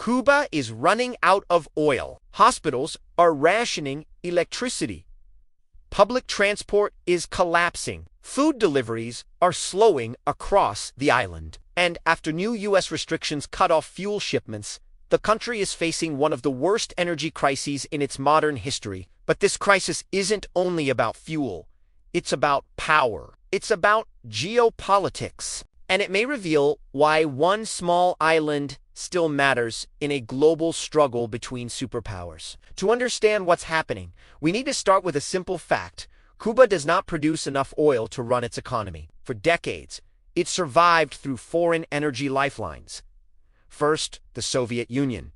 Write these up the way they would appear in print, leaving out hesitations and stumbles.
Cuba is running out of oil. Hospitals are rationing electricity. Public transport is collapsing. Food deliveries are slowing across the island. And after new U.S. restrictions cut off fuel shipments, the country is facing one of the worst energy crises in its modern history. But this crisis isn't only about fuel. It's about power. It's about geopolitics. And it may reveal why one small island still matters in a global struggle between superpowers. To understand what's happening, we need to start with a simple fact. Cuba does not produce enough oil to run its economy. For decades, it survived through foreign energy lifelines. First, the Soviet Union.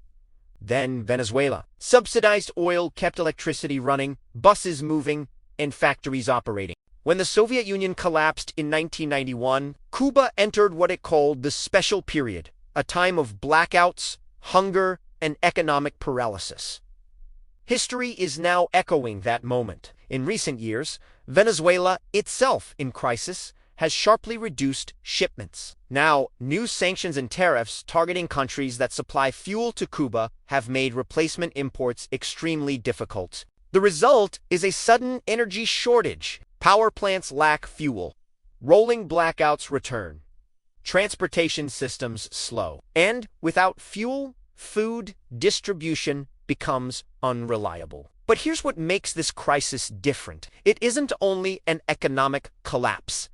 Then Venezuela. Subsidized oil kept electricity running, buses moving, and factories operating. When the Soviet Union collapsed in 1991, Cuba entered what it called the special period, a time of blackouts, hunger, and economic paralysis. History is now echoing that moment. In recent years, Venezuela, itself in crisis, has sharply reduced shipments. Now, new sanctions and tariffs targeting countries that supply fuel to Cuba have made replacement imports extremely difficult. The result is a sudden energy shortage. Power plants lack fuel. Rolling blackouts return. Transportation systems slow. And without fuel, food distribution becomes unreliable. But here's what makes this crisis different. It isn't only an economic collapse.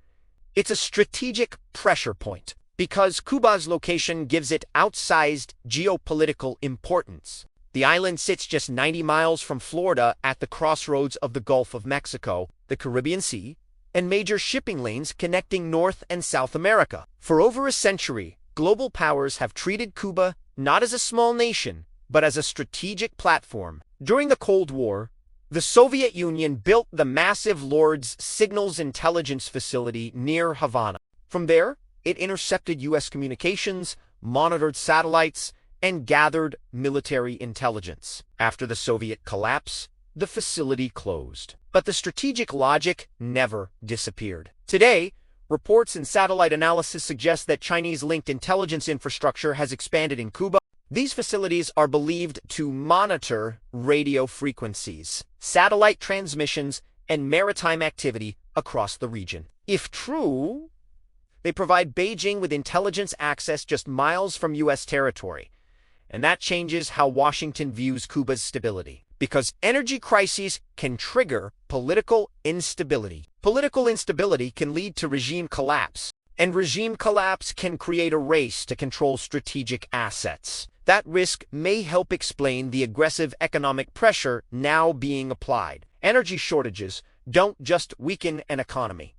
It's a strategic pressure point, because Cuba's location gives it outsized geopolitical importance. The island sits just 90 miles from Florida at the crossroads of the Gulf of Mexico, the Caribbean Sea, and major shipping lanes connecting North and South America. For over a century, global powers have treated Cuba not as a small nation, but as a strategic platform. During the Cold War, the Soviet Union built the massive Lord's Signals Intelligence Facility near Havana. From there, it intercepted U.S. communications, monitored satellites, and gathered military intelligence. After the Soviet collapse, the facility closed. But the strategic logic never disappeared. Today, reports and satellite analysis suggest that Chinese-linked intelligence infrastructure has expanded in Cuba. These facilities are believed to monitor radio frequencies, satellite transmissions, and maritime activity across the region. If true, they provide Beijing with intelligence access just miles from U.S. territory. And that changes how Washington views Cuba's stability. Because energy crises can trigger political instability. Political instability can lead to regime collapse. And regime collapse can create a race to control strategic assets. That risk may help explain the aggressive economic pressure now being applied. Energy shortages don't just weaken an economy.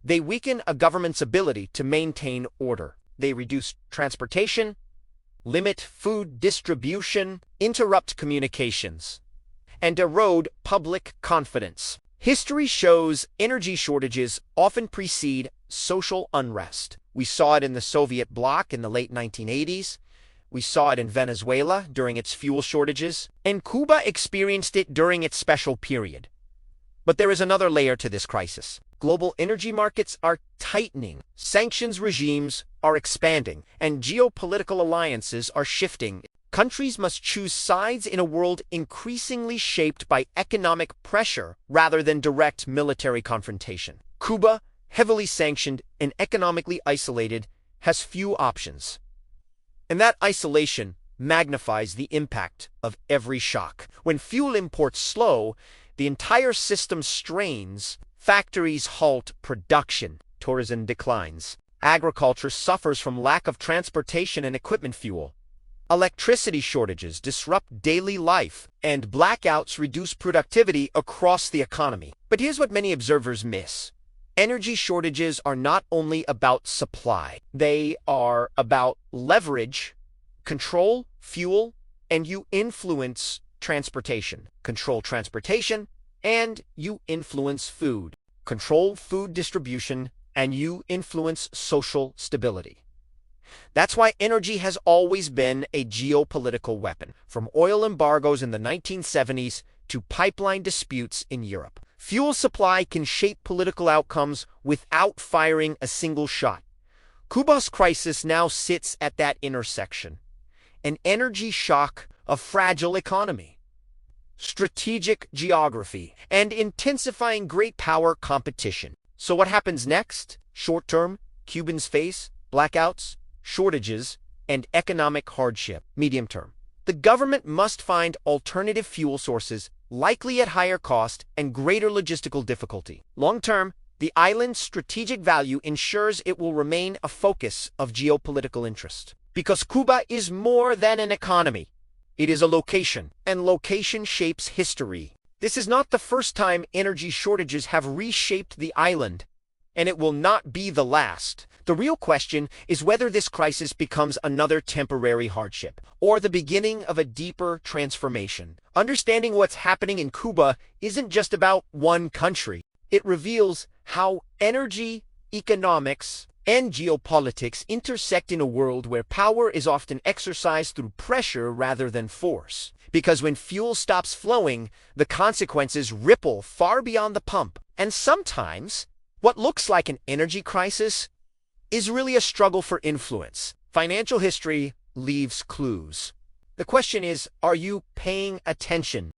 They weaken a government's ability to maintain order. They reduce transportation, limit food distribution, interrupt communications, and erode public confidence. History shows energy shortages often precede social unrest. We saw it in the Soviet bloc in the late 1980s. We saw it in Venezuela during its fuel shortages, and Cuba experienced it during its special period. But there is another layer to this crisis. Global energy markets are tightening, sanctions regimes are expanding, and geopolitical alliances are shifting. Countries must choose sides in a world increasingly shaped by economic pressure rather than direct military confrontation. Cuba, heavily sanctioned and economically isolated, has few options. And that isolation magnifies the impact of every shock. When fuel imports slow, the entire system strains. Factories halt production. Tourism declines. Agriculture suffers from lack of transportation and equipment fuel. Electricity shortages disrupt daily life, and blackouts reduce productivity across the economy. But here's what many observers miss. Energy shortages are not only about supply. They are about leverage, control fuel, and you influence transportation. Control transportation, and you influence food. Control food distribution, and you influence social stability. That's why energy has always been a geopolitical weapon, from oil embargoes in the 1970s to pipeline disputes in Europe. Fuel supply can shape political outcomes without firing a single shot. Cuba's crisis now sits at that intersection. an energy shock, a fragile economy, strategic geography, and intensifying great power competition. So what happens next? Short term, Cubans face blackouts, shortages, and economic hardship. Medium term, the government must find alternative fuel sources, likely at higher cost and greater logistical difficulty. Long term, the island's strategic value ensures it will remain a focus of geopolitical interest. Because Cuba is more than an economy. It is a location, and location shapes history. This is not the first time energy shortages have reshaped the island, and it will not be the last. The real question is whether this crisis becomes another temporary hardship, or the beginning of a deeper transformation. Understanding what's happening in Cuba isn't just about one country. It reveals how energy, economics, and geopolitics intersect in a world where power is often exercised through pressure rather than force. Because when fuel stops flowing, the consequences ripple far beyond the pump. And sometimes, what looks like an energy crisis is really a struggle for influence. Financial history leaves clues. The question is, are you paying attention?